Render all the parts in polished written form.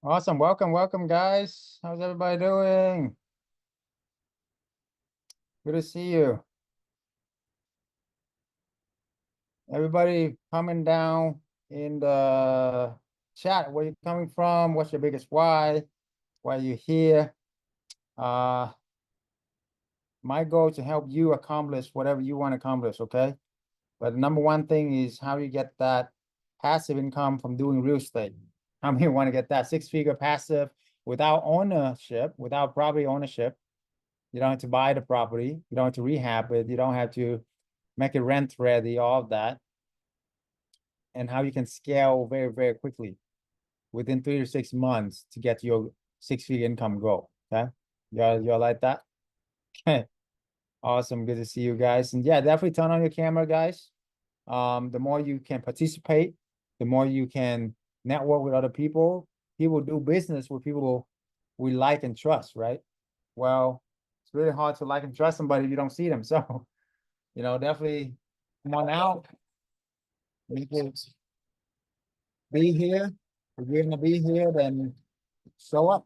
Awesome. Welcome, guys. How's everybody doing? Good to see you. Everybody coming down in the chat. Where you coming from? What's your biggest why? Why you here? Uh, my goal is to help you accomplish whatever you want to accomplish, okay? But the number one thing is how you get that passive income from doing real estate. How many want to get that six-figure passive without ownership, without property ownership? You don't have to buy the property. You don't have to rehab it. You don't have to make it rent ready, all of that. And how you can scale very, very quickly within 3 to 6 months to get your six-figure income goal. Okay. Y'all like that? Okay. Awesome. Good to see you guys. And yeah, definitely turn on your camera, guys. The more you can participate, the more you can network with other people. People do business with people we like and trust, right? Well, it's really hard to like and trust somebody if you don't see them. So, definitely come on out. We can be here. If you're gonna be here, then show up.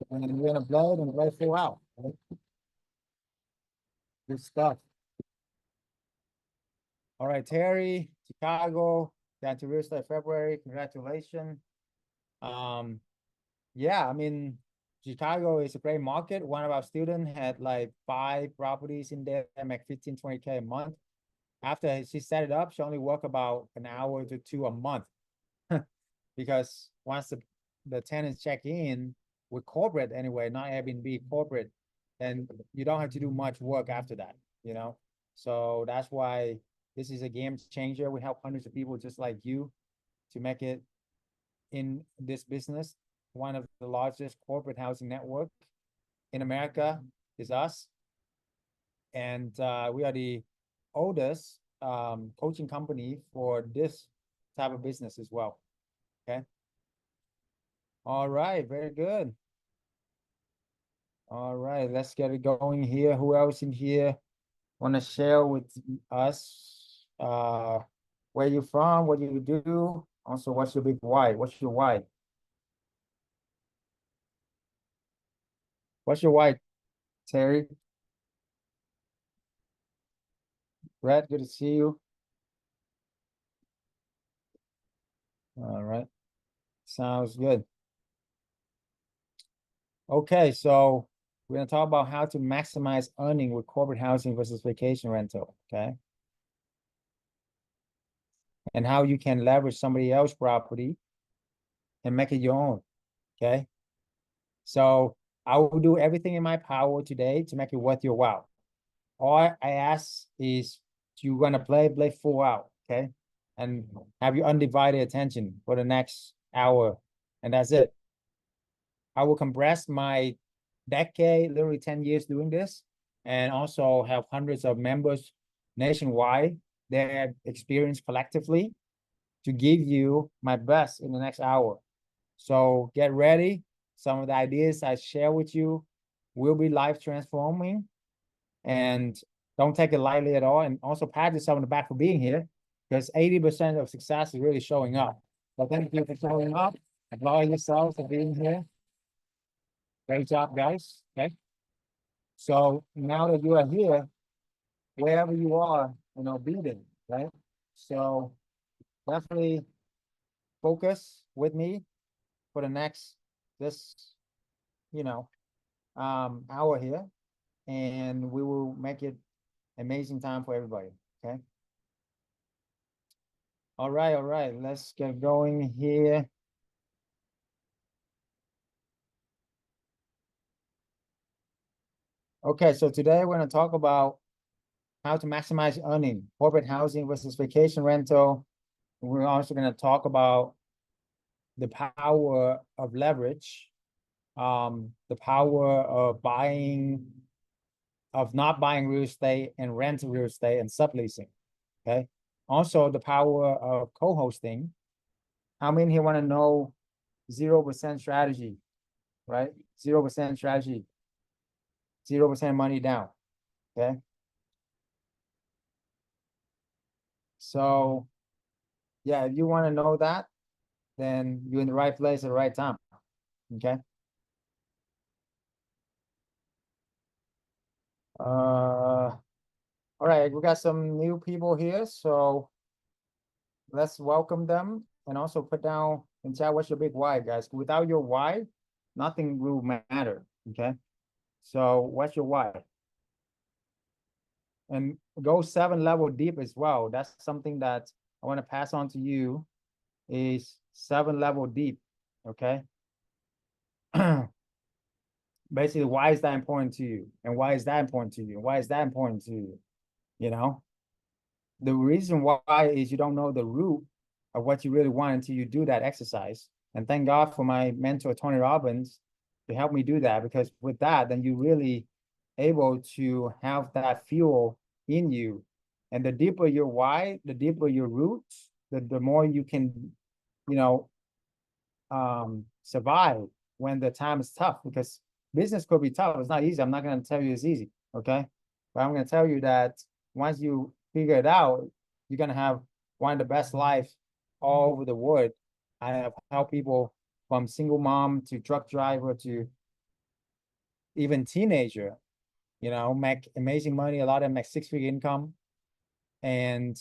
And we're gonna blow it and let it flow out. Right? Good stuff. All right, Terry, Chicago, got to real estate February. Congratulations. Um, yeah, I mean, Chicago is a great market. One of our students had like 5 properties in there, make 15, 20K a month. After she set it up, she only worked about an hour to two a month. Because once the tenants check in with corporate anyway, not Airbnb corporate, then you don't have to do much work after that. So that's why this is a game changer. We help hundreds of people just like you to make it in this business. One of the largest corporate housing network in America is us. And we are the oldest coaching company for this type of business as well. Okay. All right, very good. All right, let's get it going here. Who else in here want to share with us where you from, what you do? Also, what's your big why? What's your why? What's your why, Terry? Brett, good to see you. All right, sounds good. Okay, so we're gonna talk about how to maximize earning with corporate housing versus vacation rental, okay? And how you can leverage somebody else's property and make it your own, okay? So I will do everything in my power today to make it worth your while. All I ask is you're gonna play full out, okay? And have your undivided attention for the next hour, and that's it. I will compress my decade, literally 10 years doing this, and also have hundreds of members nationwide, their experience collectively to give you my best in the next hour. So get ready. Some of the ideas I share with you will be life transforming, and don't take it lightly at all. And also pat yourself on the back for being here, because 80% of success is really showing up. So thank you for showing up. Applaud yourselves for being here. Great job, guys. Okay. So now that you are here, wherever you are, be there, right? So definitely focus with me for the next this, you know, hour here, and we will make it amazing time for everybody. Okay. All right. Let's get going here. Okay, so today we're going to talk about how to maximize earning, corporate housing versus vacation rental. We're also going to talk about the power of leverage, the power of not buying real estate and rent real estate and subleasing. Okay. Also, the power of co-hosting. How many here want to know 0% strategy, right? 0% strategy, 0% money down. Okay. So, yeah, if you want to know that, then you're in the right place at the right time. Okay. All right, we got some new people here, so let's welcome them and also put down in chat what's your big why, guys. Without your why, nothing will matter. Okay. So what's your why? And go 7 level deep as well. That's something that I want to pass on to you is 7 level deep. Okay. Basically, why is that important to you? And why is that important to you? And why is that important to you? You know, the reason why is you don't know the root of what you really want until you do that exercise. And thank God for my mentor, Tony Robbins, to help me do that, because with that, then you really able to have that fuel in you. And the deeper your why, the deeper your roots, the more you can, you know, survive when the time is tough, because business could be tough. It's not easy. I'm not going to tell you it's easy. Okay. But I'm going to tell you that once you figure it out, you're going to have one of the best life all over the world. I have helped people from single mom to truck driver to even teenager, make amazing money. A lot of them make 6-figure income. And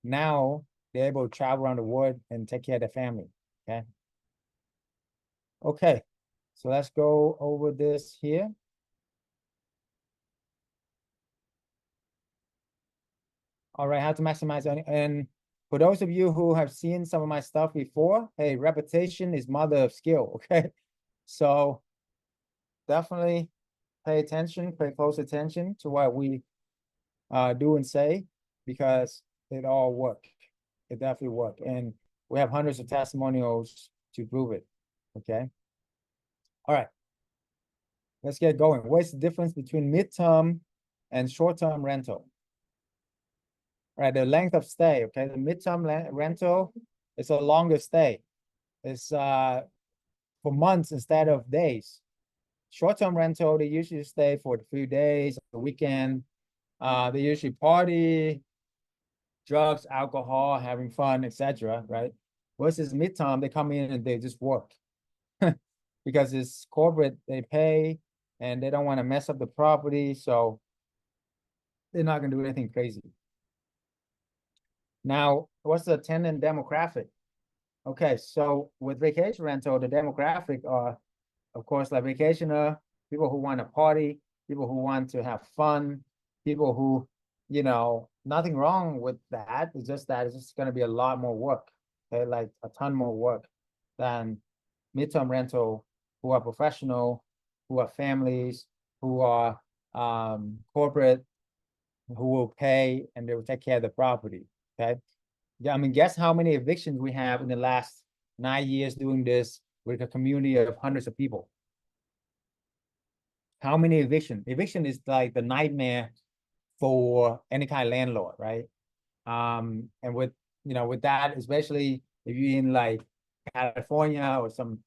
now they're able to travel around the world and take care of their family. Okay. Okay. So let's go over this here. All right, how to maximize and for those of you who have seen some of my stuff before, hey, repetition is mother of skill, okay? So definitely pay close attention to what we do and say, because it all work. It definitely work. And we have hundreds of testimonials to prove it, okay? All right, let's get going. What's the difference between midterm and short-term rental? Right, the length of stay, okay? The midterm rental is a longer stay. It's for months instead of days. Short-term rental, they usually stay for a few days, a weekend. They usually party, drugs, alcohol, having fun, etc. Right? Versus midterm, they come in and they just work because it's corporate. They pay and they don't want to mess up the property, so they're not going to do anything crazy. Now, what's the tenant demographic? Okay, so with vacation rental, the demographic are, of course, like vacationer, people who want to party, people who want to have fun, people who, nothing wrong with that. It's just that it's just going to be a lot more work, okay, like a ton more work than midterm rental, who are professional, who are families, who are corporate, who will pay and they will take care of the property, okay? Yeah, I mean, guess how many evictions we have in the last 9 years doing this with a community of hundreds of people? How many eviction? Eviction is like the nightmare for any kind of landlord, right? And with that, especially if you're in like California or some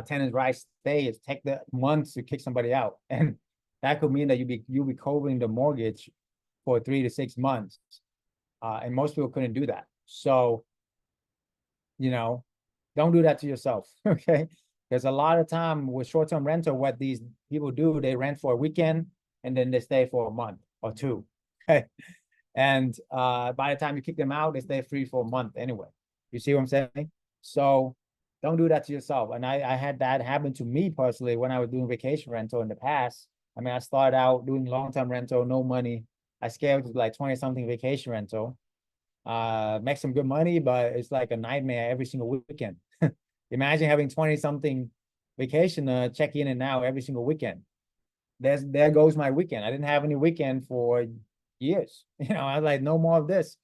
tenants right stay, it take the months to kick somebody out, and that could mean that you'll be covering the mortgage for 3 to 6 months, and most people couldn't do that. So, don't do that to yourself, okay? There's a lot of time with short-term rental, what these people do, they rent for a weekend and then they stay for a month or two, okay? And by the time you kick them out, they stay free for a month anyway. You see what I'm saying? So don't do that to yourself. And I had that happen to me personally when I was doing vacation rental in the past. I mean, I started out doing long-term rental, no money. I scaled to like 20-something vacation rental. Make some good money, but it's like a nightmare every single weekend. Imagine having 20-something vacation check in and out every single weekend. There goes my weekend. I didn't have any weekend for years. I was like, no more of this.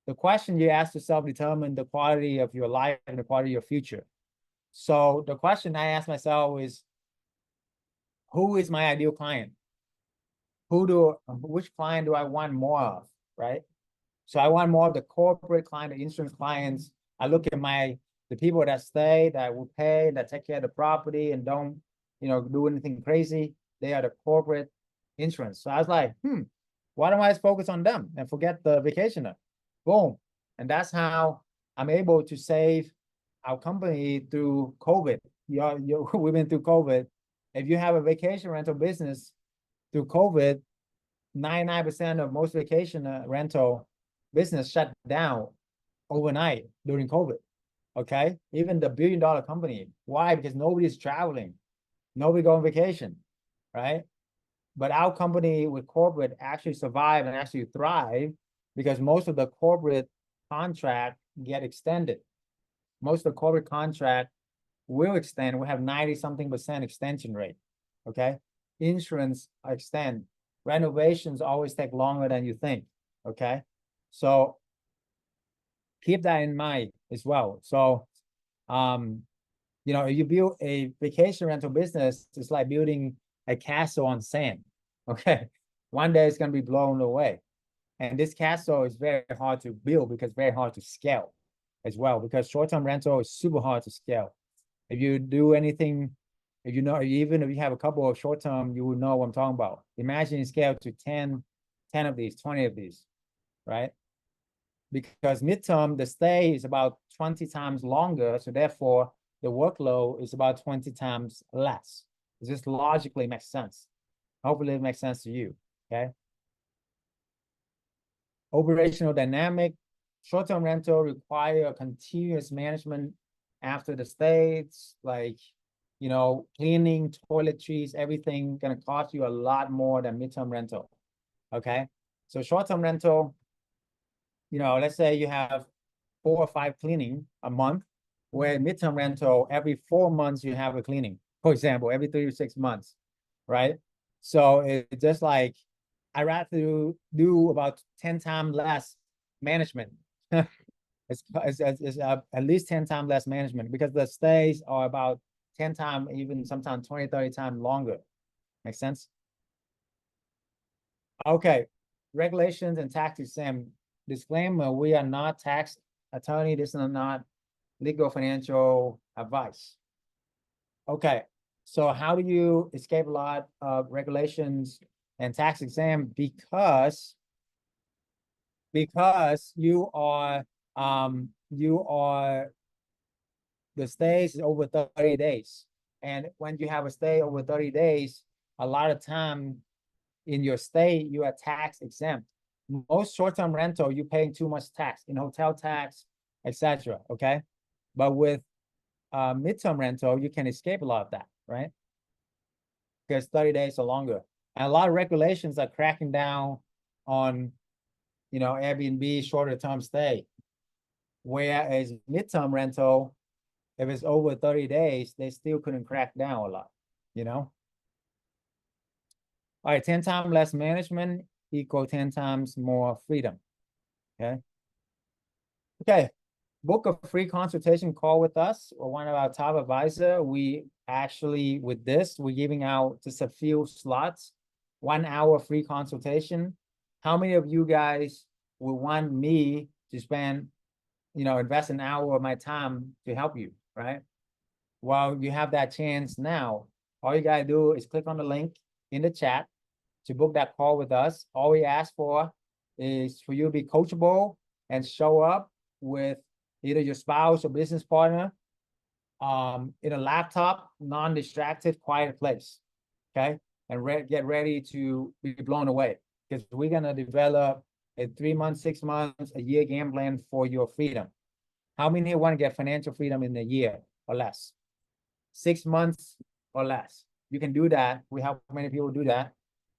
The question you ask yourself determine the quality of your life and the quality of your future. So the question I ask myself is, who is my ideal client? Which client do I want more of, right? So I want more of the corporate client, the insurance clients. I look at the people that stay, that will pay, that take care of the property and don't, do anything crazy. They are the corporate insurance. So I was like, why don't I just focus on them and forget the vacationer? Boom. And that's how I'm able to save our company through COVID. We've been through COVID. If you have a vacation rental business through COVID, 99% of most vacation rental business shut down overnight during COVID. Okay, even the billion-dollar company. Why? Because nobody's traveling, nobody go on vacation, right? But our company with corporate actually survive and actually thrive because most of the corporate contract get extended. Most of the corporate contract will extend. We have 90-something% extension rate. Okay, insurance extend. Renovations always take longer than you think. Okay, so keep that in mind as well. So, if you build a vacation rental business, it's like building a castle on sand. Okay, one day it's going to be blown away, and this castle is very hard to build because it's very hard to scale as well, because short-term rental is super hard to scale. If you do anything, even if you have a couple of short-term, you will know what I'm talking about. Imagine you scale to 10 of these, 20 of these, right? Because midterm, the stay is about 20 times longer, so therefore the workload is about 20 times less. It just logically makes sense. Hopefully it makes sense to you, okay? Operational dynamic. Short-term rental require continuous management after the stays, like, cleaning, toiletries, everything gonna cost you a lot more than midterm rental, okay? So short-term rental, let's say you have 4 or 5 cleaning a month, where midterm rental, every 4 months you have a cleaning, for example, every 3 to 6 months, right? So it's just like, I rather do about 10 times less management. It's at least 10 times less management because the stays are about 10 times, even sometimes 20, 30 times longer. Make sense? Okay, regulations and tax exempt. Disclaimer, we are not tax attorney. This is not legal financial advice. Okay, so how do you escape a lot of regulations and tax exempt? Because you are the stays is over 30 days. And when you have a stay over 30 days, a lot of time in your stay, you are tax exempt. Most short-term rental, you're paying too much tax in hotel tax, etc. Okay, but with midterm rental, you can escape a lot of that, right? Because 30 days or longer. And a lot of regulations are cracking down on, Airbnb shorter term stay. Whereas midterm rental, if it's over 30 days, they still couldn't crack down a lot, All right, 10 times less management equal 10 times more freedom. Okay. Okay. Book a free consultation call with us or one of our top advisor. We actually, with this, we're giving out just a few slots, 1 hour free consultation. How many of you guys would want me to spend, invest an hour of my time to help you, right? Well, you have that chance now. All you gotta do is click on the link in the chat to book that call with us. All we ask for is for you to be coachable and show up with either your spouse or business partner in a laptop, non-distracted, quiet place, okay? And get ready to be blown away because we're gonna develop a 3 months, 6 months, a year game plan for your freedom. How many want to get financial freedom in a year or less? 6 months or less. You can do that. We help many people do that.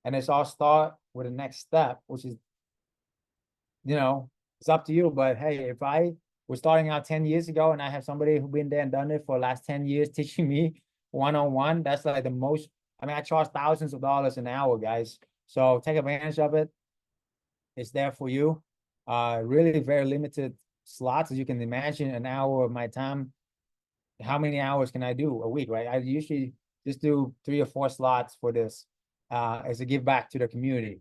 And it's all start with the next step, which is, it's up to you. But hey, if I was starting out 10 years ago and I have somebody who's been there and done it for the last 10 years teaching me one-on-one, that's like the most, I charge thousands of dollars an hour, guys. So take advantage of it. It's there for you. Really very limited slots. As you can imagine, an hour of my time. How many hours can I do a week, right? I usually just do 3 or 4 slots for this as a give back to the community.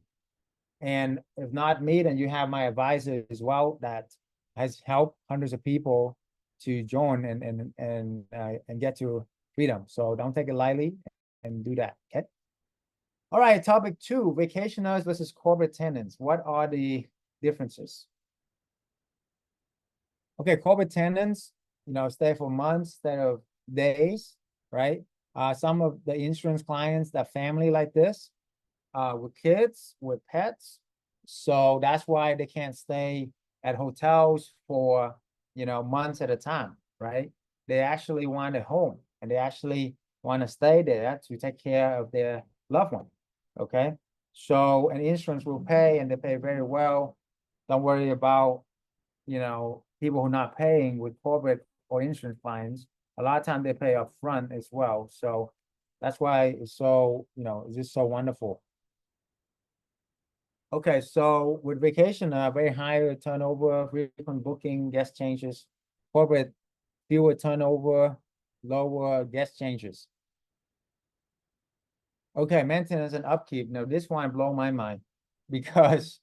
And if not me, then you have my advisor as well that has helped hundreds of people to join and get to freedom. So don't take it lightly and do that, okay? All right, topic 2, vacationers versus corporate tenants. What are the differences? Okay, corporate tenants, stay for months instead of days, right? Some of the insurance clients, that family like this, with kids, with pets. So that's why they can't stay at hotels for, months at a time, right? They actually want a home and they actually want to stay there to take care of their loved one. Okay. So an insurance will pay and they pay very well. Don't worry about, people who are not paying with corporate or insurance clients. A lot of time they pay upfront as well. So that's why it's so, it's just so wonderful. Okay, so with vacation, very higher turnover, frequent booking, guest changes, corporate, fewer turnover, lower guest changes. Okay, maintenance and upkeep. Now, this one blow my mind because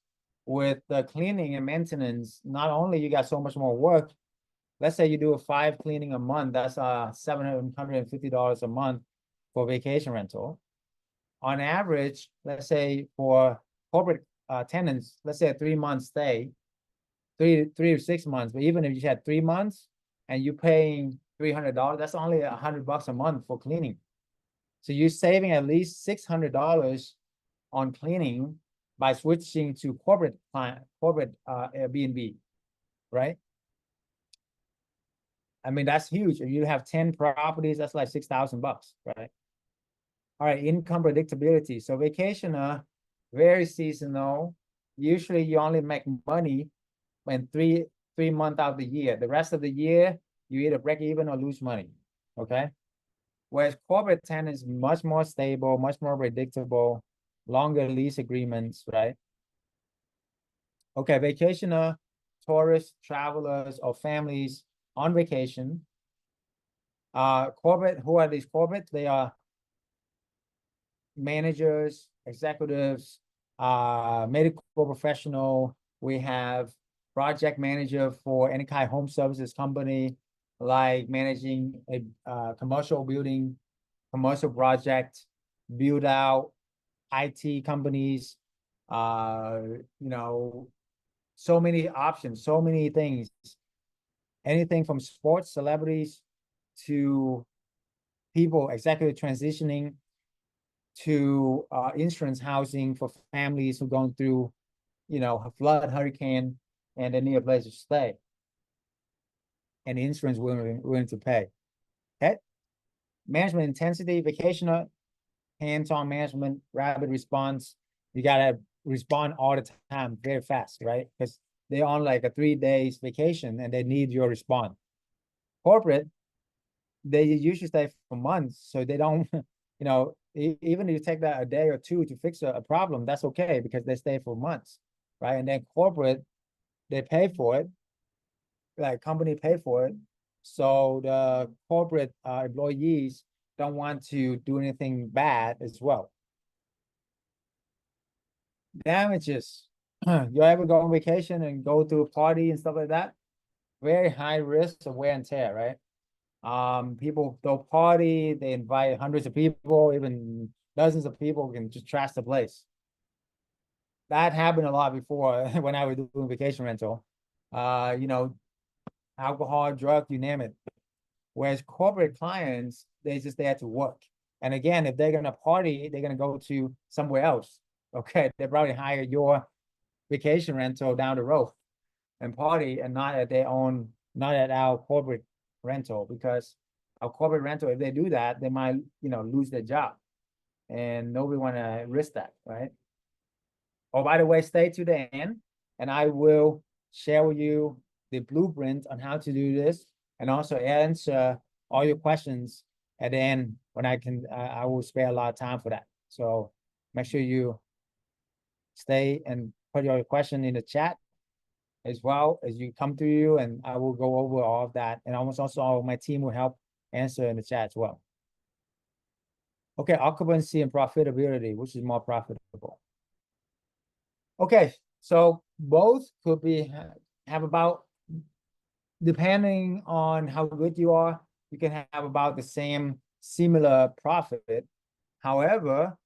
with the cleaning and maintenance, not only you got so much more work. Let's say you do a 5 cleaning a month, that's $750 a month for vacation rental. On average, let's say for corporate tenants, let's say a 3 month stay, 3 to 6 months. But even if you had 3 months and you're paying $300, that's only $100 a month for cleaning. So you're saving at least $600 on cleaning by switching to corporate Airbnb, right? I mean, that's huge. If you have 10 properties, that's like $6,000, right? All right, income predictability. So vacationer, very seasonal. Usually you only make money when three months out of the year. The rest of the year, you either break even or lose money. Okay. Whereas corporate tenant is much more stable, much more predictable, longer lease agreements, right? Okay, vacationer, tourists, travelers, or families on vacation. Corporate, who are these corporate? They are managers, executives, medical professional. We have project manager for any kind of home services company, like managing a commercial building, commercial project, build out, IT companies, so many options, so many things. Anything from sports celebrities to people executive transitioning to insurance housing for families who are going through, a flood, hurricane, and they need a place to stay. And the insurance willing to pay. Okay. Management intensity, vacationer, hands-on management, rapid response. You gotta respond all the time, very fast, right? Because they're on like a 3 days vacation and they need your response. Corporate, they usually stay for months, so they don't, even if you take that a day or two to fix a problem, that's okay because they stay for months, right? And then corporate, they pay for it, like company pay for it. So the corporate employees don't want to do anything bad as well. Damages. You ever go on vacation and go to a party and stuff like that? Very high risk of wear and tear, right? People throw party, they invite hundreds of people, even dozens of people can just trash the place. That happened a lot before when I was doing vacation rental. Alcohol, drug, you name it. Whereas corporate clients, they just there to work. And again, if they're gonna party, they're gonna go to somewhere else. Okay, they probably hire your vacation rental down the road and party and not at our corporate rental, because our corporate rental, if they do that, they might, lose their job. And nobody wanna risk that, right? Oh, by the way, stay to the end and I will share with you the blueprint on how to do this and also answer all your questions at the end when I will spare a lot of time for that. So make sure you stay and put your question in the chat as well as you come to you, and I will go over all of that. And almost also my team will help answer in the chat as well. Okay, occupancy and profitability, which is more profitable. Okay, so both could have about, depending on how good you are, you can have about the same similar profit. However,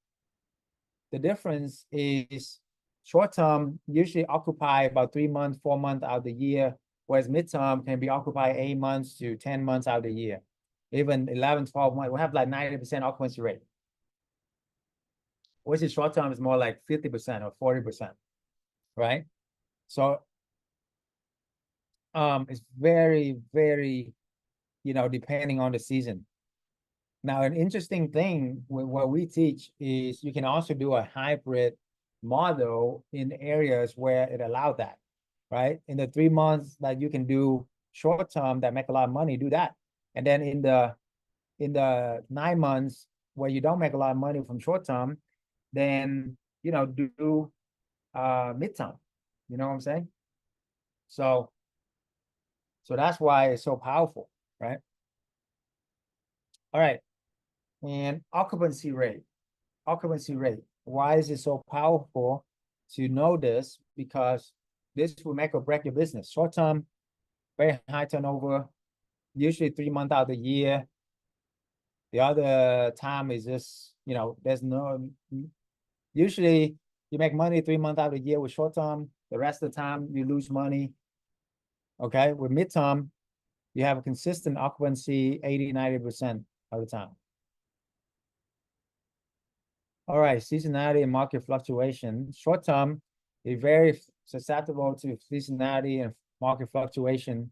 the difference is short term usually occupy about 3 months, 4 months out of the year. whereas midterm can be occupied 8 months to 10 months out of the year. Even 11, 12 months, we have like 90% occupancy rate. Which is short term is more like 50% or 40%, right? So it's very, very, depending on the season. Now, an interesting thing with what we teach is you can also do a hybrid model in areas where it allowed that, right? In the 3 months that you can do short term that make a lot of money, do that. And then in the 9 months where you don't make a lot of money from short term, then do midterm. You know what I'm saying? So that's why it's so powerful, right? All right. And occupancy rate. Occupancy rate. Why is it so powerful to know this? Because this will make or break your business. Short term, very high turnover, usually 3 months out of the year. The other time is just, there's no, usually you make money 3 months out of the year with short term. The rest of the time you lose money. Okay. With midterm, you have a consistent occupancy 80, 90% of the time. All right, seasonality and market fluctuation. Short term is very susceptible to seasonality and market fluctuation.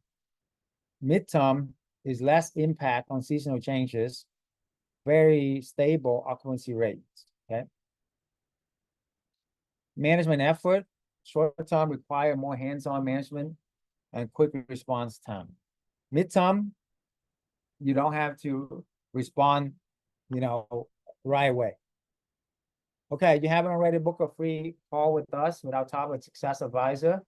Midterm is less impact on seasonal changes, very stable occupancy rates. Okay. Management effort. Short term require more hands-on management and quick response time. Midterm, you don't have to respond, right away. Okay, you haven't already booked a free call with us with our top success advisor.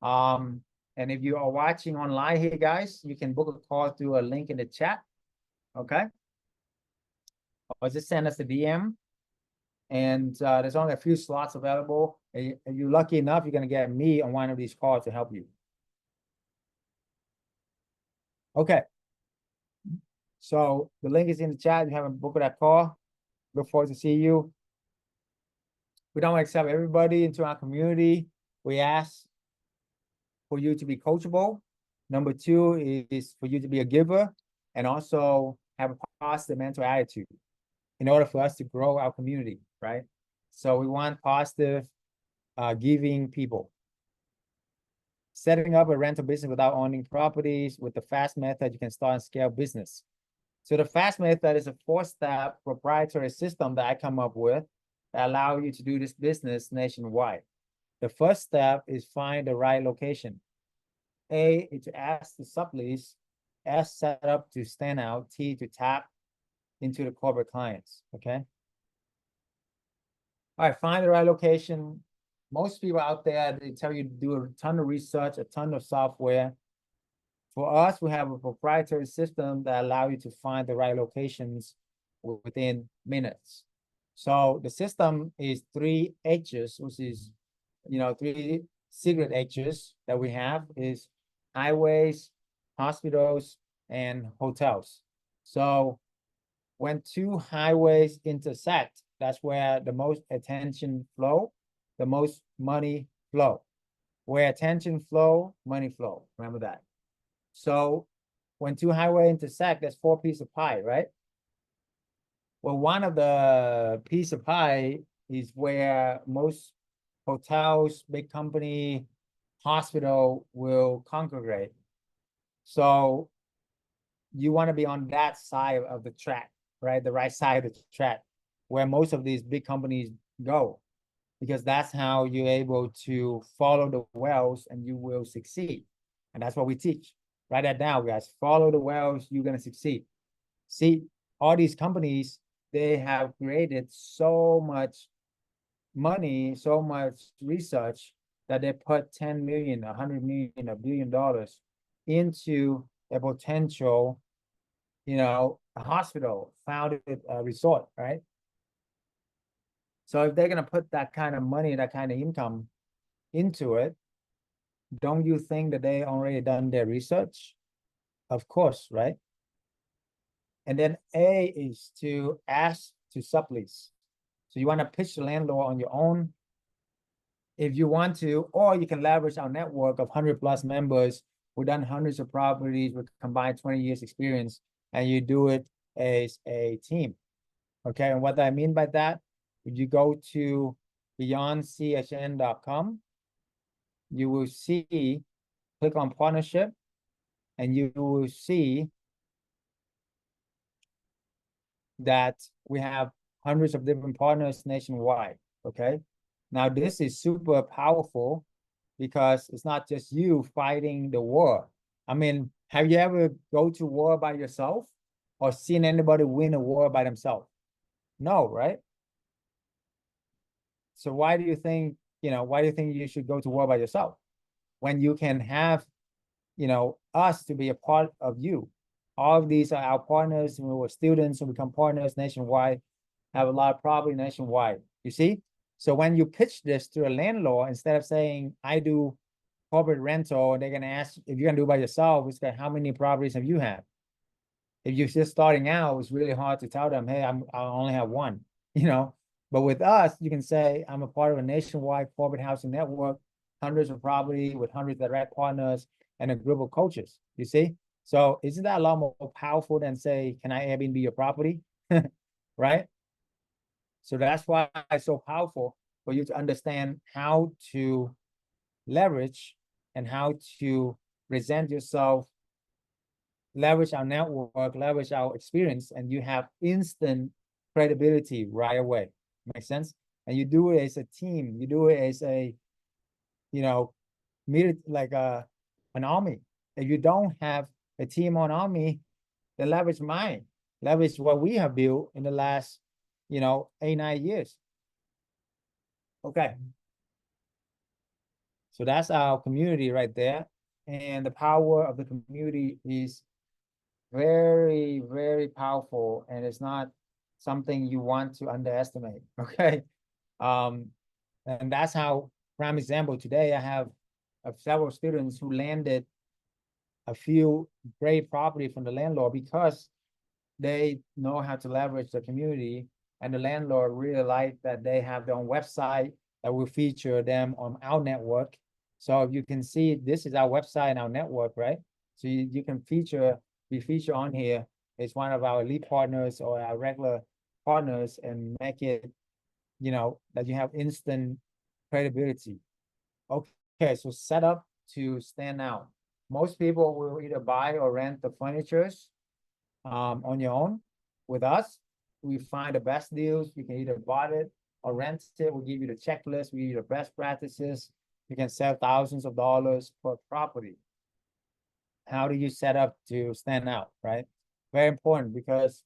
And if you are watching online here, guys, you can book a call through a link in the chat. Okay. Or just send us a DM. And there's only a few slots available. If you're lucky enough, you're going to get me on one of these calls to help you. Okay. So the link is in the chat. If you haven't booked that call, look forward to see you. We don't accept everybody into our community. We ask for you to be coachable. Number two is for you to be a giver and also have a positive mental attitude in order for us to grow our community, right? So we want positive, giving people. Setting up a rental business without owning properties. With the FAST method, you can start and scale business. So the FAST method is a 4-step proprietary system that I come up with that allow you to do this business nationwide. The first step is find the right location. A is to ask to sublease. S, set up to stand out. T, to tap into the corporate clients. Okay. All right, find the right location. Most people out there, they tell you to do a ton of research, a ton of software. For us, we have a proprietary system that allows you to find the right locations within minutes. So the system is 3 H's, which is, 3 secret H's that we have is highways, hospitals, and hotels. So when 2 highways intersect, that's where the most attention flow, the most money flow. Where attention flow, money flow. Remember that. So when 2 highways intersect, there's 4 pieces of pie, right? Well, one of the piece of pie is where most hotels, big company, hospital will congregate. So you want to be on that side of the track, right? The right side of the track where most of these big companies go, because that's how you're able to follow the wells and you will succeed. And that's what we teach. Write that down, guys. Follow the wells, you're going to succeed. See, all these companies, they have created so much money, so much research that they put 10 million, 100 million, $1 billion into a potential, a hospital, founded a resort, right? So if they're going to put that kind of money, that kind of income into it, don't you think that they already done their research? Of course, right? And then A is to ask to sublease. So you want to pitch the landlord on your own if you want to, or you can leverage our network of 100+ members We've done hundreds of properties with combined 20 years experience, and you do it as a team. Okay, and what I mean by that, if you go to beyondchn.com, you will see, click on partnership, and you will see that we have hundreds of different partners nationwide. Okay, now this is super powerful because it's not just you fighting the war. I mean, have you ever go to war by yourself or seen anybody win a war by themselves? No, right? So why do you think, why do you think you should go to war by yourself when you can have, us to be a part of you? All of these are our partners. When we're students and become partners nationwide, have a lot of property nationwide. You see? So when you pitch this to a landlord, instead of saying, I do corporate rental, and they're going to ask if you're going to do it by yourself, it's like, how many properties have you had? If you're just starting out, it's really hard to tell them, hey, I only have one, But with us, you can say, I'm a part of a nationwide corporate housing network, hundreds of property with hundreds of direct partners and a group of coaches, you see? So isn't that a lot more powerful than say, can I Airbnb your property? Right? So that's why it's so powerful for you to understand how to leverage and how to present yourself, leverage our network, leverage our experience, and you have instant credibility right away. Makes sense? And you do it as a team. You do it as a, like an army. If you don't have a team on army, then leverage mine. Leverage what we have built in the last, 8-9 years. Okay. So that's our community right there. And the power of the community is very, very powerful, and it's not something you want to underestimate. Okay. And that's how, prime example, today I have several students who landed a few great property from the landlord because they know how to leverage the community, and the landlord really like that they have their own website that will feature them on our network. So you can see this is our website and our network, right? So you can be featured on here as one of our elite partners or our regular partners and make it, that you have instant credibility. Okay, so set up to stand out. Most people will either buy or rent the furnitures on your own. With us, we find the best deals. You can either buy it or rent it. We give you the checklist. We give you the best practices. You can save thousands of dollars per property. How do you set up to stand out, right? Very important, because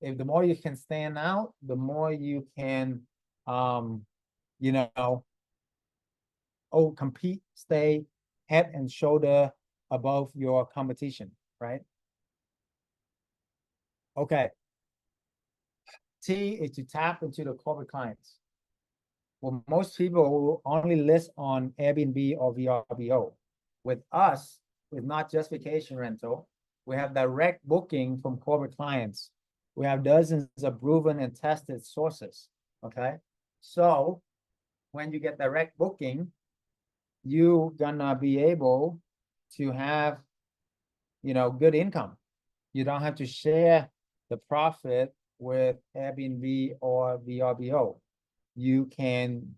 if the more you can stand out, the more you can, compete, stay head and shoulder above your competition, right? Okay. T is to tap into the corporate clients. Well, most people will only list on Airbnb or VRBO. With us, with not just vacation rental, we have direct booking from corporate clients. We have dozens of proven and tested sources. Okay. So when you get direct booking, you're gonna be able to have, good income. You don't have to share the profit with Airbnb or VRBO. You can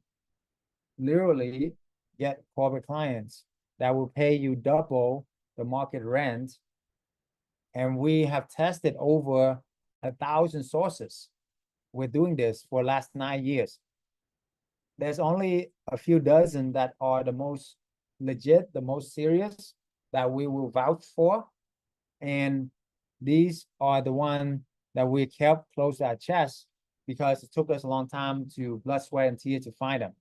literally get corporate clients that will pay you double the market rent. And we have tested over 1,000 sources. We're doing this for the last 9 years. There's only a few dozen that are the most legit, the most serious, that we will vouch for. And these are the ones that we kept close to our chest because it took us a long time to blood, sweat, and tears to find them.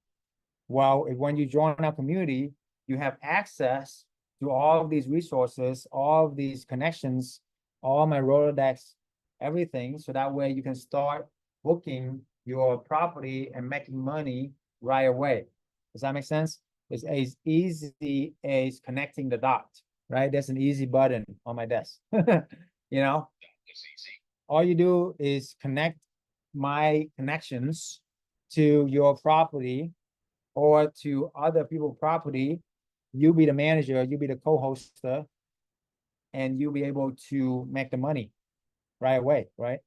Well, when you join our community, you have access to all of these resources, all of these connections, all my Rolodex, everything. So that way you can start booking your property and making money right away. Does that make sense? It's as easy as connecting the dots, right? There's an easy button on my desk. All you do is connect my connections to your property or to other people's property, you be the manager, you be the co-hoster, and you'll be able to make the money right away, right?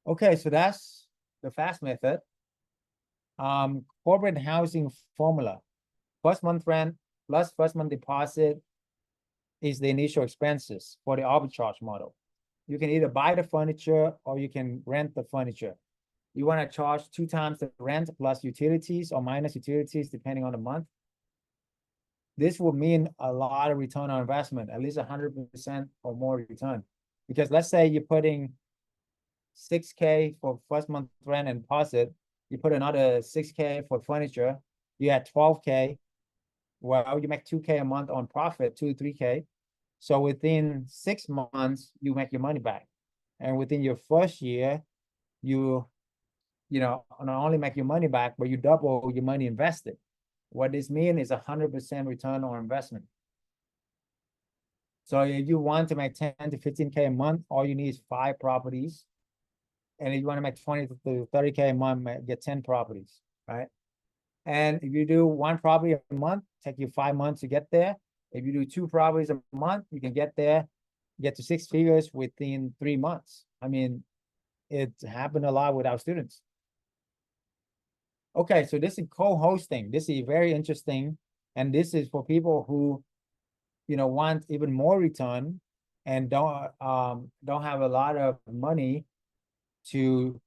Okay, so that's the fast method. Corporate housing formula. First month rent plus first month deposit is the initial expenses for the arbitrage model. You can either buy the furniture or you can rent the furniture. You want to charge 2 times the rent plus utilities or minus utilities, depending on the month. This will mean a lot of return on investment, at least 100% or more return. Because let's say you're putting 6K for first month rent and deposit, you put another 6K for furniture, you had 12K. Well, you make 2K a month on profit, 2 to 3K. So within 6 months, you make your money back. And within your first year, you not only make your money back, but you double your money invested. What this means is 100% return on investment. So if you want to make 10 to 15K a month, all you need is 5 properties. And if you want to make 20 to 30K a month, get 10 properties, right? And if you do 1 property a month, take you 5 months to get there. If you do 2 properties a month, you can get there, get to 6 figures within 3 months. I mean, it happened a lot with our students. Okay, so this is co-hosting. This is very interesting. And this is for people who, want even more return and don't have a lot of money to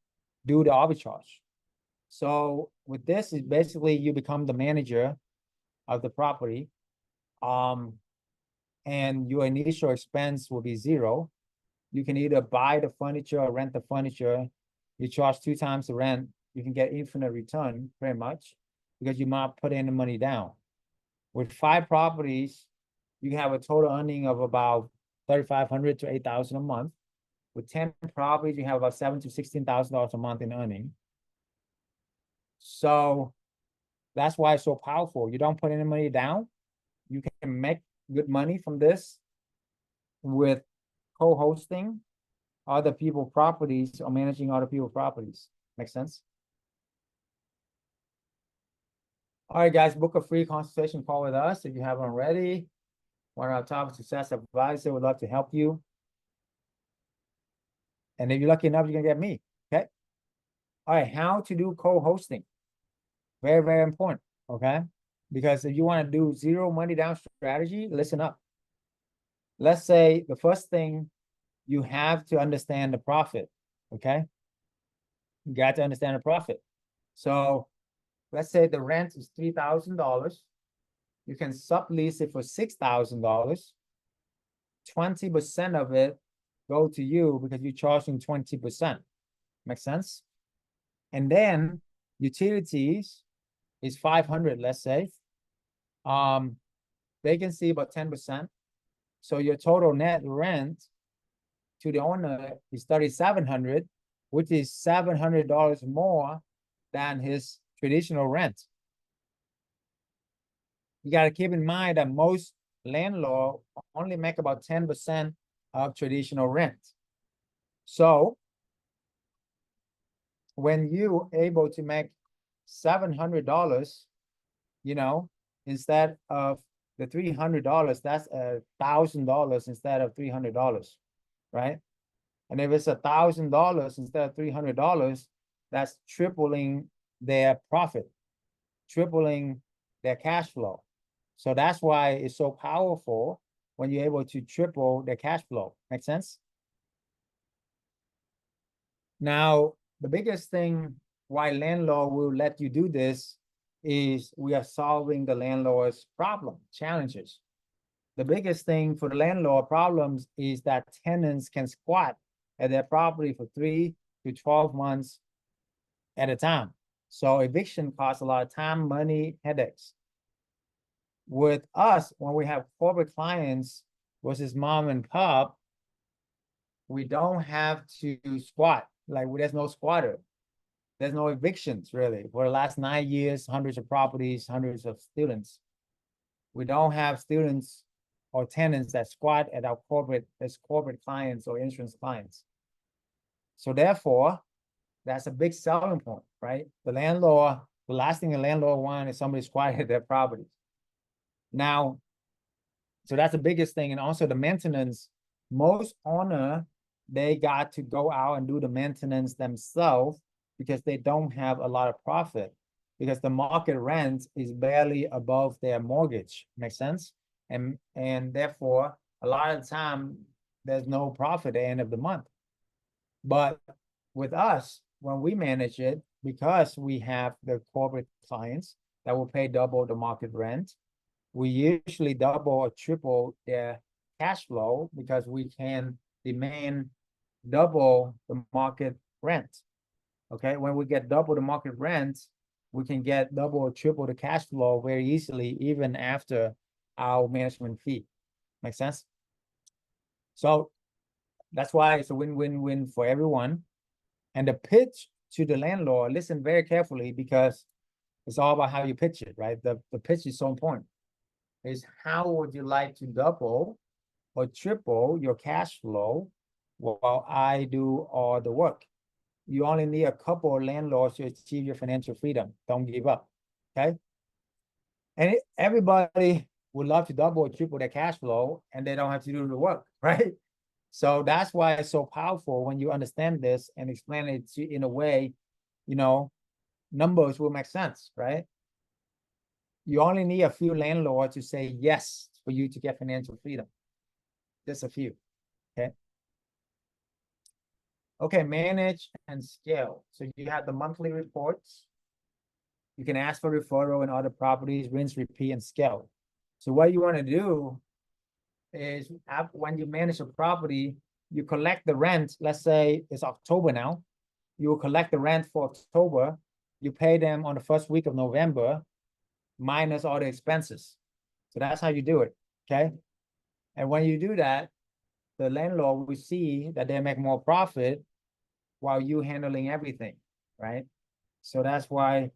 do the arbitrage. So with this, is basically you become the manager of the property, and your initial expense will be 0. You can either buy the furniture or rent the furniture. You charge 2 times the rent. You can get infinite return pretty much because you're not putting the money down. With 5 properties, you have a total earning of about 3,500 to 8,000 a month. With 10 properties, you have about $7,000 to $16,000 a month in earning. So that's why it's so powerful. You don't put any money down. You can make good money from this with co-hosting other people's properties or managing other people's properties. Make sense? All right, guys, book a free consultation call with us if you haven't already. One of our top success advisors would love to help you. And if you're lucky enough, you can get me. Okay. All right, how to do co-hosting. Very, very important. Okay. Because if you want to do 0 money down strategy, listen up. Let's say the first thing, you have to understand the profit. Okay. You got to understand the profit. So let's say the rent is $3,000. You can sublease it for $6,000. 20% of it go to you because you're charging 20%. Make sense? And then utilities is 500, let's say. Vacancy about 10%. So your total net rent to the owner is 3,700, which is $700 more than his traditional rent. You got to keep in mind that most landlords only make about 10% of traditional rent. So when you able to make $700, instead of the $300, that's $1,000 instead of $300, right? And if it's $1,000 instead of $300, that's tripling their profit, tripling their cash flow. So that's why it's so powerful when you're able to triple their cash flow. Make sense? Now, the biggest thing why landlord will let you do this is we are solving the landlord's problem, challenges. The biggest thing for the landlord problems is that tenants can squat at their property for 3 to 12 months at a time. So eviction costs a lot of time, money, headaches. With us, when we have corporate clients versus mom and pop, we don't have to squat. Like, there's no squatter. There's no evictions, really. For the last 9 years, hundreds of properties, hundreds of students. We don't have students or tenants that squat at our corporate clients or insurance clients. So therefore, that's a big selling point, right? The landlord The last thing a landlord wants is somebody's quiet at their properties. Now, so that's the biggest thing. And also the maintenance, most owner, they got to go out and do the maintenance themselves because they don't have a lot of profit, because the market rent is barely above their mortgage. Make sense? And therefore, a lot of the time, there's no profit at the end of the month. But with us, when we manage it, because we have the corporate clients that will pay double the market rent, we usually double or triple their cash flow because we can demand double the market rent. Okay, when we get double the market rent, we can get double or triple the cash flow very easily, even after our management fee. Make sense? So that's why it's a win-win-win for everyone. And the pitch to the landlord, listen very carefully, because it's all about how you pitch it, right? The pitch is so important. Is how would you like to double or triple your cash flow while I do all the work? You only need a couple of landlords to achieve your financial freedom. Don't give up, okay? And everybody would love to double or triple their cash flow, and they don't have to do the work, right? So that's why it's so powerful when you understand this and explain it in a way, you know, numbers will make sense, right? You only need a few landlords to say yes for you to get financial freedom. Just a few, okay? Okay, manage and scale. So you have the monthly reports. You can ask for referral and other properties, rinse, repeat, and scale. So what you want to do is when you manage a property, you collect the rent. Let's say it's October now. You will collect the rent for October. You pay them on the first week of November, minus all the expenses. So that's how you do it, okay? And when you do that, the landlord will see that they make more profit while you handling everything, right? So that's why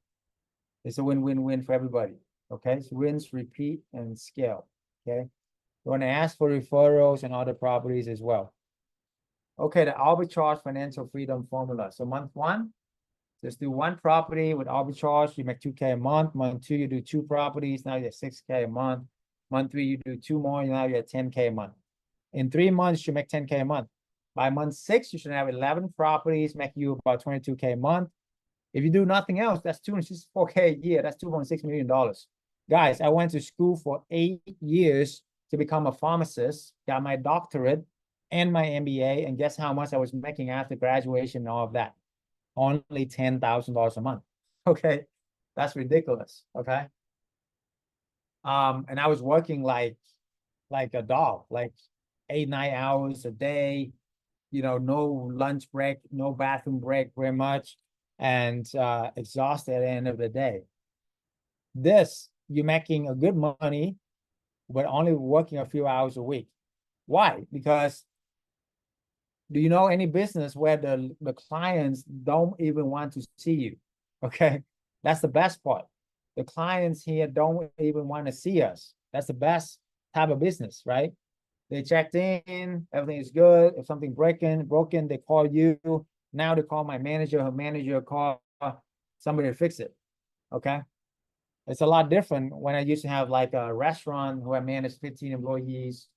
it's a win-win-win for everybody, okay? So rinse, repeat, and scale, okay? You want to ask for referrals and other properties as well. Okay, the arbitrage financial freedom formula. So month one, just do one property with arbitrage, you make 2K a month. Month two, you do two properties, now you're 6K a month. Month three, you do two more, now you're at 10K a month. In 3 months, you make 10K a month. By month six, you should have 11 properties, make you about 22K a month. If you do nothing else, that's 264K a year. That's $2.6 million. Guys, I went to school for 8 years to become a pharmacist, got my doctorate and my MBA, and guess how much I was making after graduation and all of that? Only $10,000 a month. Okay, that's ridiculous. Okay, and I was working like a dog, like 8-9 hours a day. You know, no lunch break, no bathroom break, very much, and exhausted at the end of the day. This, you're making a good money, but only working a few hours a week. Why? Because do you know any business where the clients don't even want to see you? Okay, that's the best part. The clients here don't even want to see us. That's the best type of business, right? They checked in, everything is good. If something broken, they call you. Now they call my manager, her manager call somebody to fix it. Okay. It's a lot different when I used to have like a restaurant where I managed 15 employees.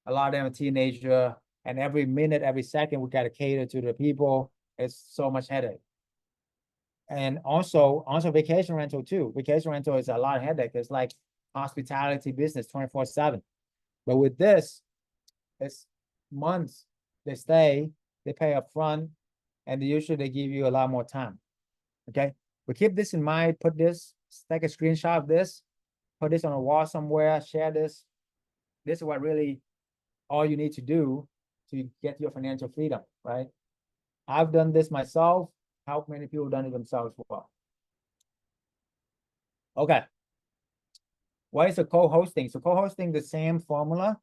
A lot of them are teenager, and every minute, every second, we got to cater to the people. It's so much headache. And also vacation rental too. Vacation rental is a lot of headache. It's like hospitality business 24/7. But with this, it's months they stay, they pay up front, and usually they give you a lot more time. Okay, but keep this in mind. Put this, take a screenshot of this, put this on a wall somewhere, share this. This is what really all you need to do to get your financial freedom, right? I've done this myself. How many people have done it themselves as well? Okay, what is a co-hosting? So co-hosting, the same formula.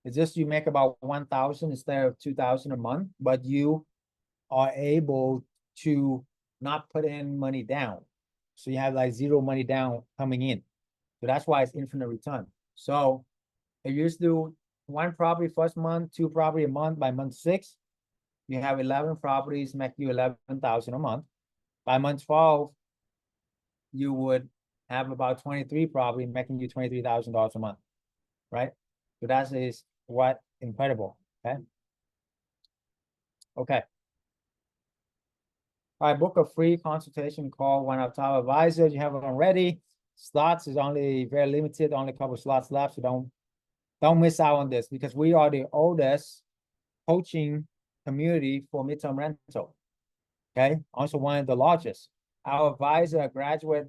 It's just you make about 1,000 instead of 2,000 a month, but you are able to not put in money down. So you have like zero money down coming in. So that's why it's infinite return. So if you just do one property first month, two property a month, by month six, you have 11 properties, make you 11,000 a month. By month 12, you would have about 23 property making you $23,000 a month, right? So that is what incredible, okay? Okay. All right, book a free consultation call, one of our top advisors. You have it already. Slots is only very limited, only a couple slots left, so don't miss out on this because we are the oldest coaching community for midterm rental. Okay, also one of the largest. Our advisor, a graduate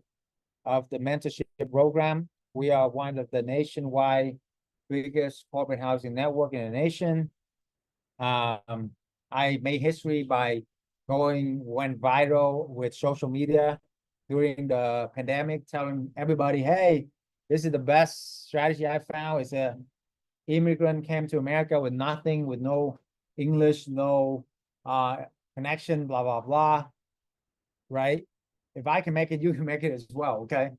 of the mentorship program. We are one of the nationwide biggest corporate housing network in the nation. I made history by went viral with social media during the pandemic, telling everybody, hey, this is the best strategy I found. It's a immigrant came to America with nothing, with no English, no connection, blah, blah, blah, right? If I can make it, you can make it as well, okay?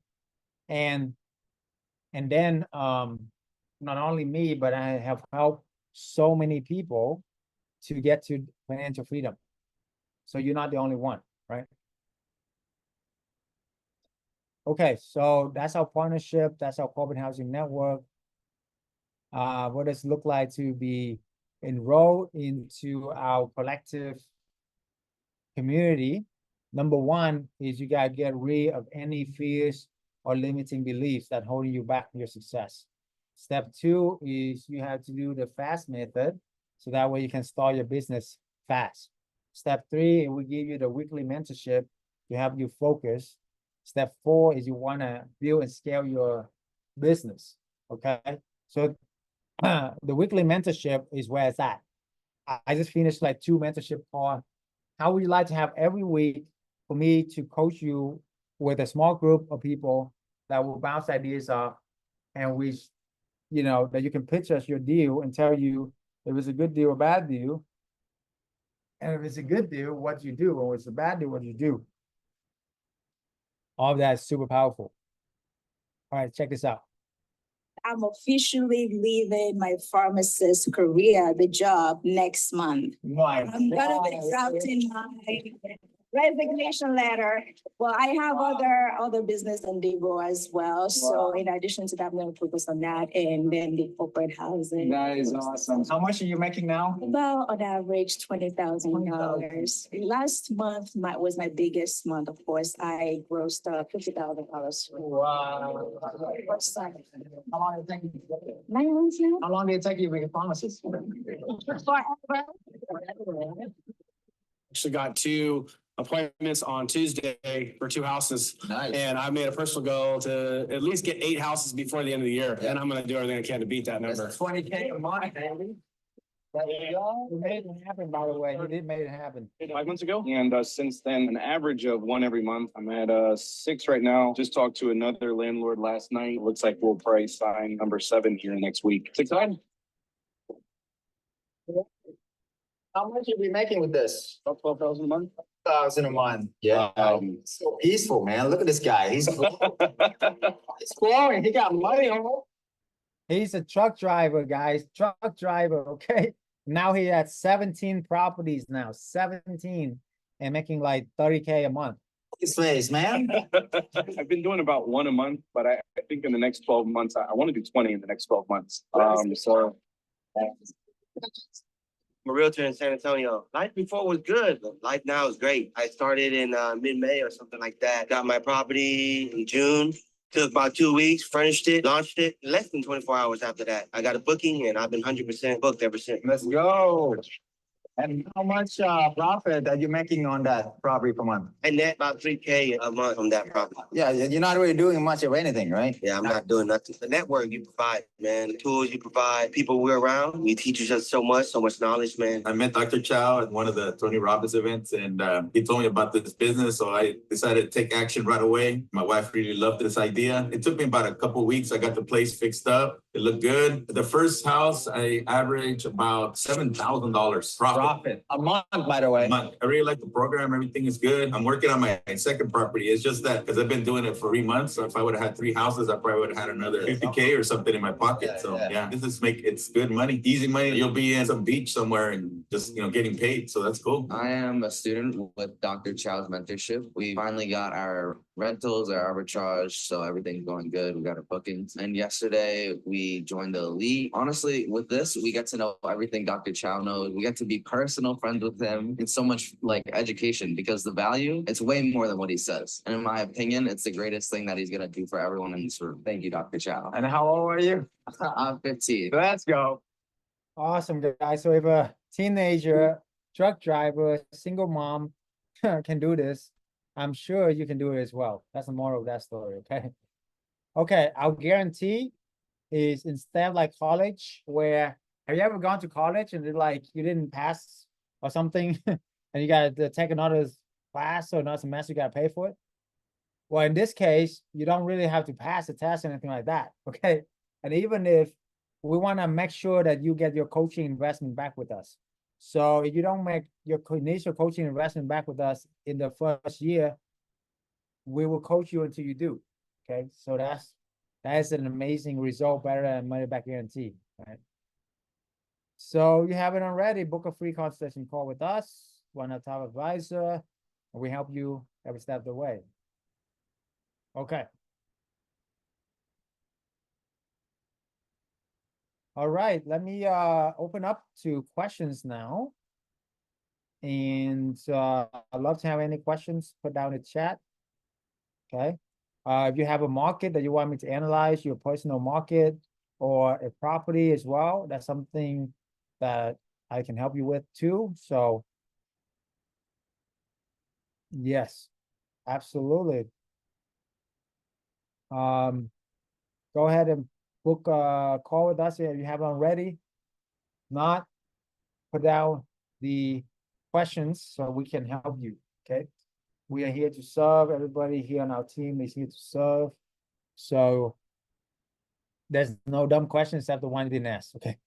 And then not only me, but I have helped so many people to get to financial freedom. So you're not the only one, right? Okay, so that's our partnership. That's our corporate housing network. What does it look like to be enrolled into our collective community? Number one is you gotta get rid of any fears or limiting beliefs that holding you back from your success. Step two is you have to do the fast method, so that way you can start your business fast. Step three, we give you the weekly mentorship to help you focus. Step four is you wanna build and scale your business, okay? So the weekly mentorship is where it's at. I just finished like 2 mentorship calls. How would you like to have every week for me to coach you with a small group of people that will bounce ideas off, and we, that you can pitch us your deal and tell you if it's a good deal or bad deal. And if it's a good deal, what you do, or if it's a bad deal, what you do. All of that is super powerful. All right, check this out. I'm officially leaving my pharmacist career, the job, next month. Nice. I'm gonna be drafting my resignation letter. Well, I have other business endeavor as well. So in addition to that, I'm gonna focus on that and then the corporate housing. That is awesome. How much are you making now? About on average $20,000. Last month was my biggest month. Of course, I grossed $50,000. Wow. How long did it take you? 9 months now. How long did it take you to be a pharmacist? Forever. Actually got 2 appointments on Tuesday for 2 houses. Nice. And I made a personal goal to at least get 8 houses before the end of the year. Yeah. And I'm going to do everything I can to beat that number. That's 20K a month, baby. You made it happen, by the way. You did make it happen. 5 months ago. And since then, an average of 1 every month. I'm at 6 right now. Just talked to another landlord last night. Looks like we'll probably sign number 7 here next week. It's exciting. How much are we making with this? About 12,000 a month. 1,000 a month. Yeah. So peaceful, man. Look at this guy. He's glowing. He got money on him. He's a truck driver, guys. Truck driver, okay? Now he has 17 properties now. 17. And making like 30K a month. His face, man. I've been doing about 1 a month, but I think in the next 12 months, I want to do 20 in the next 12 months. So. I'm a realtor in San Antonio. Life before was good, but life now is great. I started in mid-May or something like that. Got my property in June. Took about 2 weeks, furnished it, launched it. Less than 24 hours after that, I got a booking and I've been 100% booked ever since. Let's go. And how much profit are you making on that property per month? I net about 3K a month from that property. Yeah, you're not really doing much of anything, right? Yeah, I'm not doing nothing. The network you provide, man, the tools you provide, people we're around, you teach us so much knowledge, man. I met Dr. Chau at one of the Tony Robbins events, and he told me about this business, so I decided to take action right away. My wife really loved this idea. It took me about a couple of weeks. I got the place fixed up. It looked good. The first house, I averaged about $7,000 profit. A month, by the way. I really like the program. Everything is good. I'm working on my second property. It's just that because I've been doing it for 3 months. So if I would have had 3 houses, I probably would have had another 50K or something in my pocket. It's good money, easy money. You'll be in some beach somewhere and just, getting paid. So that's cool. I am a student with Dr. Chau's mentorship. We finally got our rentals are arbitrage, so everything's going good. We got our bookings. And yesterday we joined the elite. Honestly, with this, we get to know everything Dr. Chau knows. We get to be personal friends with him. It's so much like education because the value, it's way more than what he says. And in my opinion, it's the greatest thing that he's gonna do for everyone in this room. Thank you, Dr. Chau. And how old are you? I'm 15. Let's go. Awesome, guys. So if a teenager, truck driver, single mom can do this, I'm sure you can do it as well. That's the moral of that story, okay? Okay, our guarantee is instead of like college, where have you ever gone to college and like you didn't pass or something, and you got to take another class or another semester, you got to pay for it? Well, in this case, you don't really have to pass the test or anything like that, okay? And even if we want to make sure that you get your coaching investment back with us. So if you don't make your initial coaching investment back with us in the first year, we will coach you until you do. Okay, so that is an amazing result, better than money back guarantee, right? So you have it already. Book a free consultation call with us, one of top advisor, and we help you every step of the way. Okay. All right, let me open up to questions now. And I'd love to have any questions put down in the chat. Okay. If you have a market that you want me to analyze, your personal market or a property as well, that's something that I can help you with too. So yes, absolutely. Go ahead and book a call with us if you haven't already. Not put down the questions so we can help you. Okay. We are here to serve. Everybody here on our team is here to serve. So there's no dumb questions except the one you didn't ask. Okay.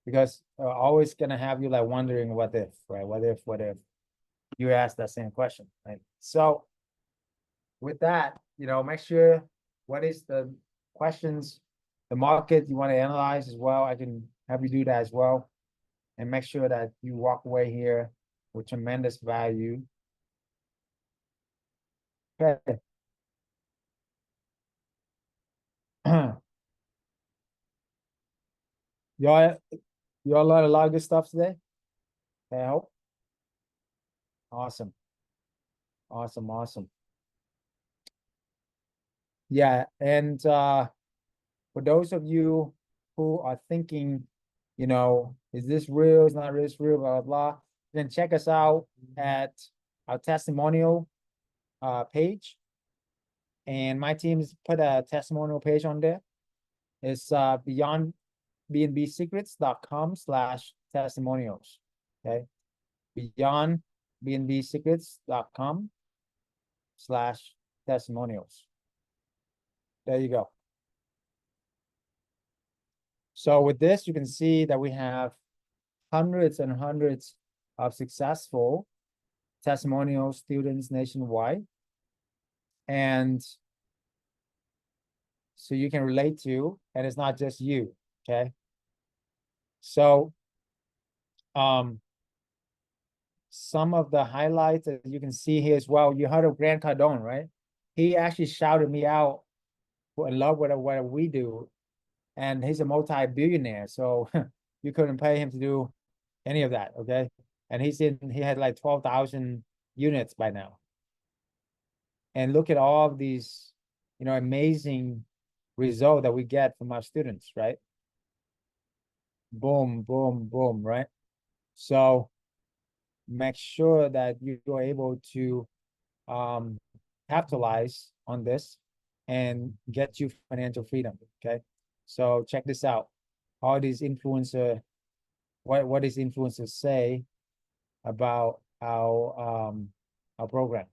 Because always gonna have you like wondering what if, right? What if you ask that same question, right? So with that, make sure what is the questions, the market you want to analyze as well. I can have you do that as well. And make sure that you walk away here with tremendous value. Okay. y'all learned a lot of good stuff today. I hope. Awesome. Awesome. Yeah, and for those of you who are thinking, is this real? Is not this real? Blah blah blah. Then check us out at our testimonial page. And my team's put a testimonial page on there. It's beyondbnbsecrets.com/testimonials. Okay. beyondbnbsecrets.com/testimonials. There you go. So with this, you can see that we have hundreds and hundreds of successful testimonial students nationwide. And so you can relate to, and it's not just you, okay? So some of the highlights that you can see here as well, you heard of Grant Cardone, right? He actually shouted me out in love with what we do. And he's a multi-billionaire, so you couldn't pay him to do any of that, okay? And he had like 12,000 units by now. And look at all of these, amazing results that we get from our students, right? Boom, boom, boom, right? So make sure that you're able to capitalize on this and get you financial freedom, okay? So check this out. All these influencers, what these influencers say about our program.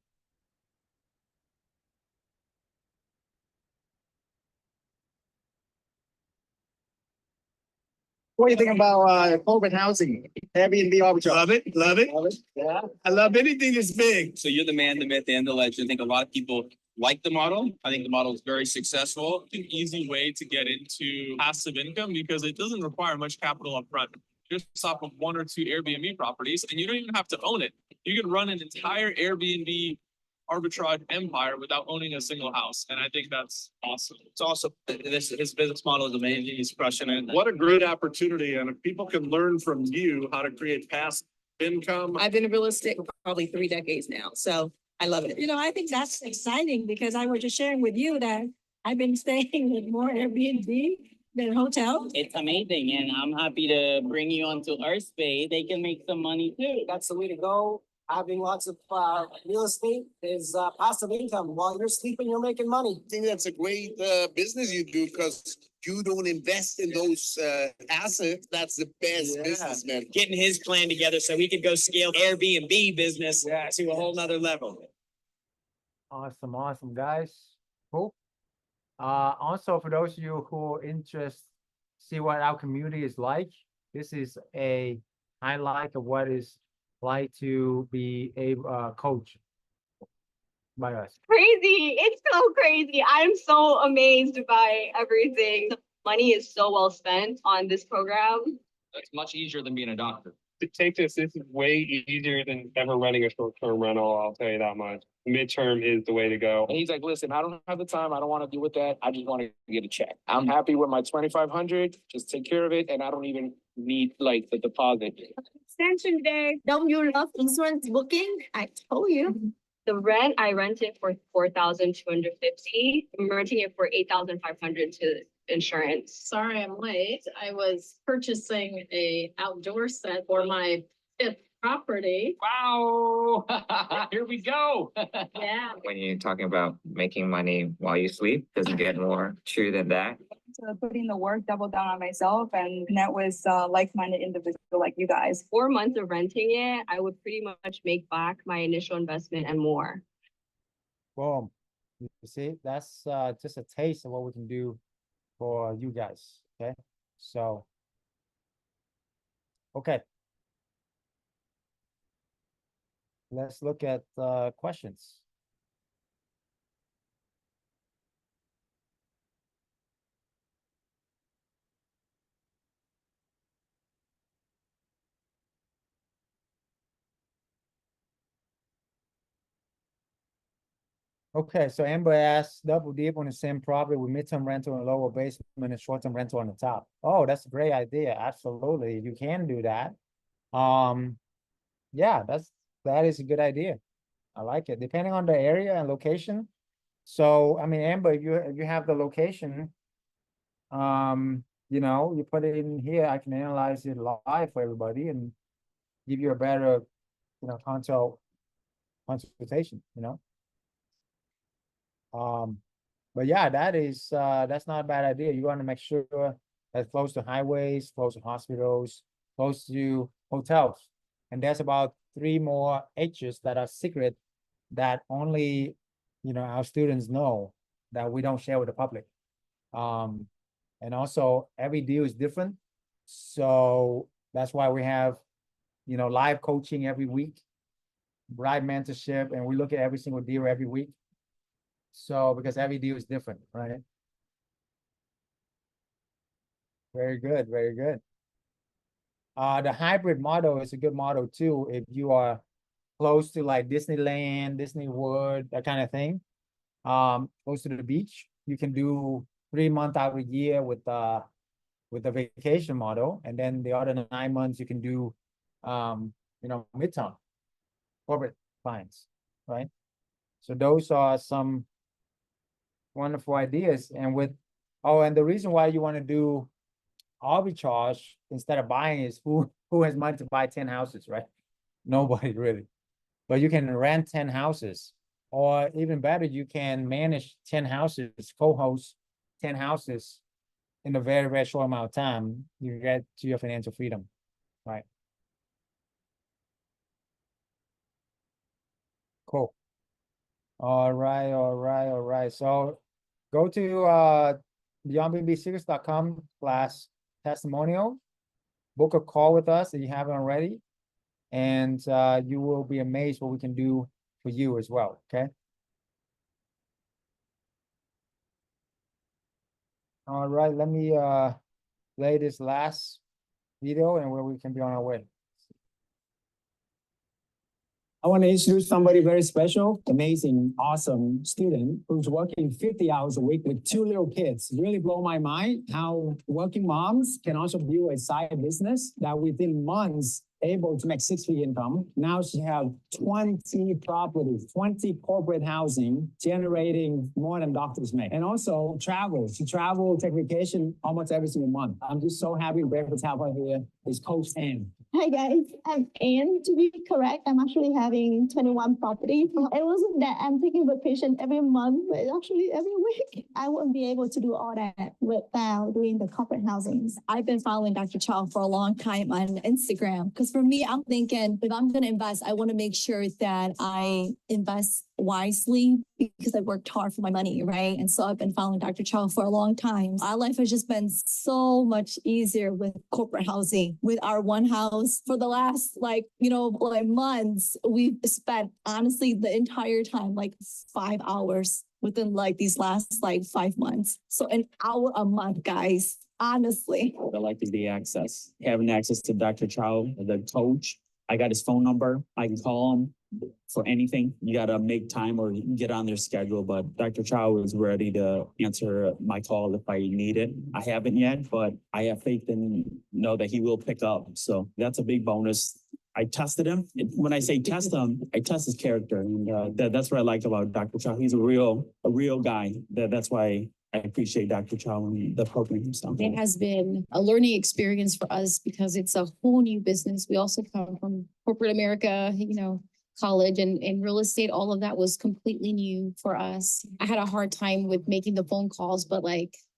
What do you think about open housing? Airbnb arbitrage? Love it. Yeah. I love anything that's big. So you're the man, the myth, and the legend. I think a lot of people like the model. I think the model is very successful. It's an easy way to get into passive income because it doesn't require much capital up front. Just off of 1 or 2 Airbnb properties, and you don't even have to own it. You can run an entire Airbnb arbitrage empire without owning a single house. And I think that's awesome. It's awesome. His business model is amazing. He's crushing it. What a great opportunity. And if people can learn from you how to create passive income. I've been in real estate for probably 3 decades now, so I love it. I think that's exciting because I was just sharing with you that I've been staying with more Airbnb than hotel. It's amazing, and I'm happy to bring you onto our space. They can make some money too. That's the way to go. Having lots of real estate is passive income. While you're sleeping, you're making money. I think that's a great business you do because you don't invest in those assets. That's the best business, man. Getting his plan together so we could go scale Airbnb business to a whole nother level. Awesome, guys. Cool. Also, for those of you who are interested, see what our community is like, this is a highlight of what is like to be a coach by us. Crazy. It's so crazy. I'm so amazed by everything. The money is so well spent on this program. It's much easier than being a doctor. To take this is way easier than ever renting a short-term rental. I'll tell you that much. Midterm is the way to go. And he's like, listen, I don't have the time. I don't want to deal with that. I just want to get a check. I'm happy with my 2,500. Just take care of it. And I don't even need like the deposit. Extension day. Don't you love insurance booking? I told you. The rent, I rented for 4,250. I'm renting it for 8,500 to insurance. Sorry, I'm late. I was purchasing a outdoor set for my 5th property. Wow. Here we go. Yeah. When you're talking about making money while you sleep, does it get more true than that? To put in the work, double down on myself, and connect with like-minded individuals like you guys. 4 months of renting it, I would pretty much make back my initial investment and more. Boom. You see, that's just a taste of what we can do for you guys. Okay. So, okay. Let's look at questions. Okay, so Amber asks, double dip on the same property with midterm rental and lower basement and short-term rental on the top. Oh, that's a great idea. Absolutely, you can do that. Yeah, that is a good idea. I like it. Depending on the area and location. So, I mean, Amber, if you have the location, you put it in here, I can analyze it live for everybody and give you a better, consultation, But yeah, that's not a bad idea. You want to make sure that's close to highways, close to hospitals, close to hotels. And there's about 3 more H's that are secret that only, our students know, that we don't share with the public. And also every deal is different. So that's why we have, live coaching every week, bride mentorship, and we look at every single deal every week. So, because every deal is different, right? Very good, very good. The hybrid model is a good model too. If you are close to like Disneyland, Disney World, that kind of thing, close to the beach, you can do 3 months out of the year with the vacation model, and then the other 9 months you can do, midterm corporate clients, right? So those are some wonderful ideas. And and the reason why you want to do arbitrage instead of buying is who has money to buy 10 houses, right? Nobody really. But you can rent 10 houses, or even better, you can manage 10 houses, co-host 10 houses in a very, very short amount of time. You get to your financial freedom, right? Cool. All right. So go to beyondbbsecrets.com/testimonial, book a call with us if you haven't already, and you will be amazed what we can do for you as well. Okay. All right, let me play this last video and where we can be on our way. I want to introduce somebody very special, amazing, awesome student who's working 50 hours a week with 2 little kids. Really blow my mind how working moms can also build a side business that within months able to make 6-figure income. Now she have 20 properties, 20 corporate housing, generating more than doctors make. And also travel. She travel, take vacation almost every single month. I'm just so happy to be able to have her here. Is Coach Ann. Hi guys, I'm Anne. To be correct, I'm actually having 21 properties. It wasn't that I'm taking vacation every month, but actually every week. I wouldn't be able to do all that without doing the corporate housings. I've been following Dr. Chau for a long time on Instagram because for me, I'm thinking if I'm going to invest, I want to make sure that I invest wisely because I worked hard for my money, right? And so I've been following Dr. Chau for a long time. Our life has just been so much easier with corporate housing, with our one house. For the last months, we've spent honestly the entire time, 5 hours within these last 5 months. So an hour a month, guys, honestly. I like the access, having access to Dr. Chau, the coach. I got his phone number. I can call him for anything. You got to make time or get on their schedule. But Dr. Chau is ready to answer my call if I need it. I haven't yet, but I have faith and know that he will pick up. So that's a big bonus. I tested him. When I say test him, I test his character. And that's what I like about Dr. Chau. He's a real guy. That's why I appreciate Dr. Chau and the program himself. It has been a learning experience for us because it's a whole new business. We also come from corporate America, college and real estate. All of that was completely new for us. I had a hard time with making the phone calls, but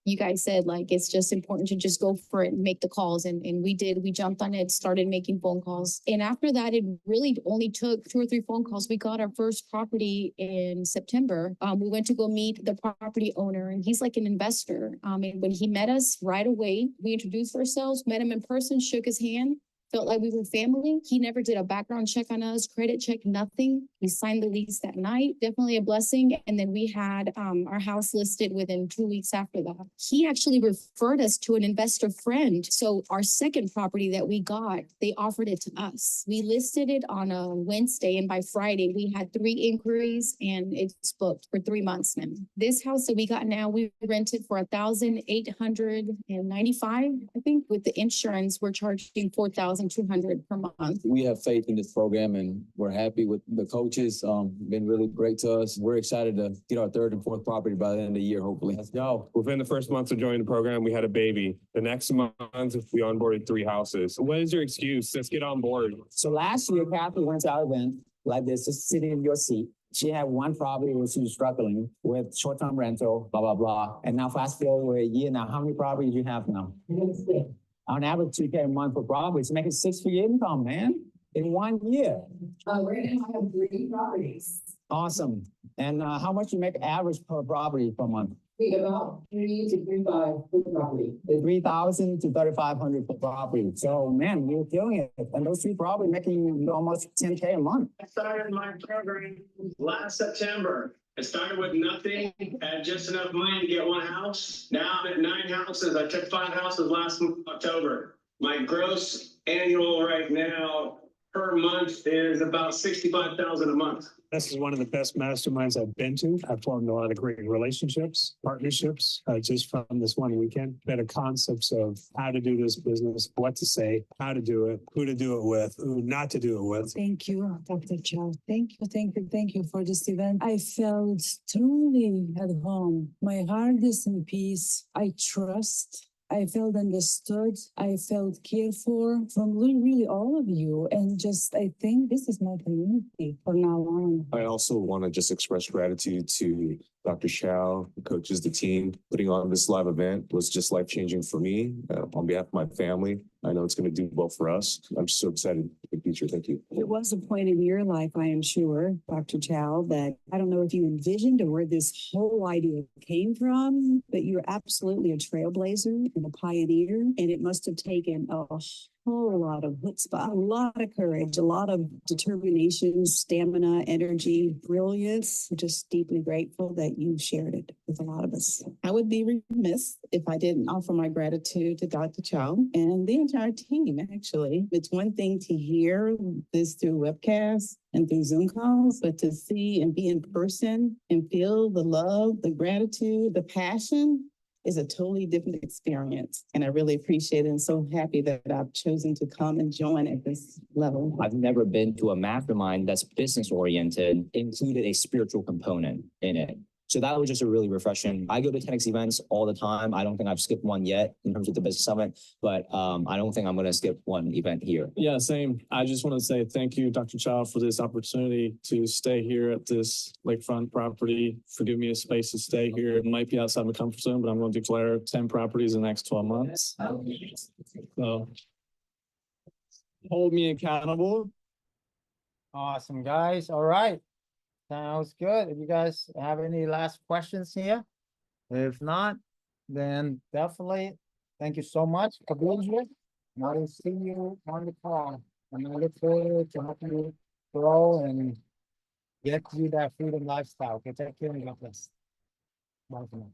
you guys said, it's just important to just go for it and make the calls. And we did. We jumped on it, started making phone calls. And after that, it really only took 2 or 3 phone calls. We got our first property in September. We went to go meet the property owner, and he's like an investor. And when he met us right away, we introduced ourselves, met him in person, shook his hand. Felt like we were family. He never did a background check on us, credit check, nothing. We signed the lease that night. Definitely a blessing. And then we had our house listed within 2 weeks after that. He actually referred us to an investor friend. So our second property that we got, they offered it to us. We listed it on a Wednesday, and by Friday, we had 3 inquiries, and it's booked for 3 months now. This house that we got now, we rented for $1,895. I think with the insurance, we're charging $4,200 per month. We have faith in this program, and we're happy with the coaches. Been really great to us. We're excited to get our 3rd and 4th property by the end of the year, hopefully. Let's go. Within the first month of joining the program, we had a baby. The next month, we onboarded 3 houses. What is your excuse? Let's get on board. So last year, Kathy went to our event like this, just sitting in your seat. She had 1 property where she was struggling with short-term rental, blah, blah, blah. And now fast forward a year now, how many properties do you have now? On average, $2K a month for properties, making 6-figure income, man, in 1 year. Right now I have 3 properties. Awesome. And how much you make average per property per month? About 3 to 3.5 per property. 3,000 to 3,500 per property. So man, you're killing it. And those 3 properties making almost 10K a month. I started my program last September. I started with nothing, had just enough money to get 1 house. Now I'm at 9 houses. I took 5 houses last October. My gross annual right now per month is about $65,000 a month. This is one of the best masterminds I've been to. I've formed a lot of great relationships, partnerships, just from this one weekend. Better concepts of how to do this business, what to say, how to do it, who to do it with, who not to do it with. Thank you, Dr. Chau. Thank you for this event. I felt truly at home. My heart is in peace. I trust. I felt understood. I felt cared for from really all of you. And just, I think this is my community from now on. I also want to just express gratitude to Dr. Chau, the coaches, the team. Putting on this live event was just life-changing for me on behalf of my family. I know it's going to do well for us. I'm so excited for the future. Thank you. There was a point in your life, I am sure, Dr. Chau, that I don't know if you envisioned or where this whole idea came from, but you're absolutely a trailblazer and a pioneer. And it must have taken a whole lot of chutzpah, a lot of courage, a lot of determination, stamina, energy, brilliance. Just deeply grateful that you shared it with a lot of us. I would be remiss if I didn't offer my gratitude to Dr. Chau and the entire team, actually. It's one thing to hear this through webcasts and through Zoom calls, but to see and be in person and feel the love, the gratitude, the passion is a totally different experience. And I really appreciate it and so happy that I've chosen to come and join at this level. I've never been to a mastermind that's business oriented, included a spiritual component in it. So that was just a really refreshing. I go to 10X events all the time. I don't think I've skipped one yet in terms of the business summit, but I don't think I'm going to skip one event here. Yeah, same. I just want to say thank you, Dr. Chau, for this opportunity to stay here at this lakefront property, for giving me a space to stay here. It might be outside my comfort zone, but I'm going to declare 10 properties in the next 12 months. So hold me accountable. Awesome, guys. All right. Sounds good. If you guys have any last questions here, if not, then definitely thank you so much for being here. And I will see you on the call. And I look forward to helping you grow and get you that freedom lifestyle. Okay, take care and God bless. Bye for now.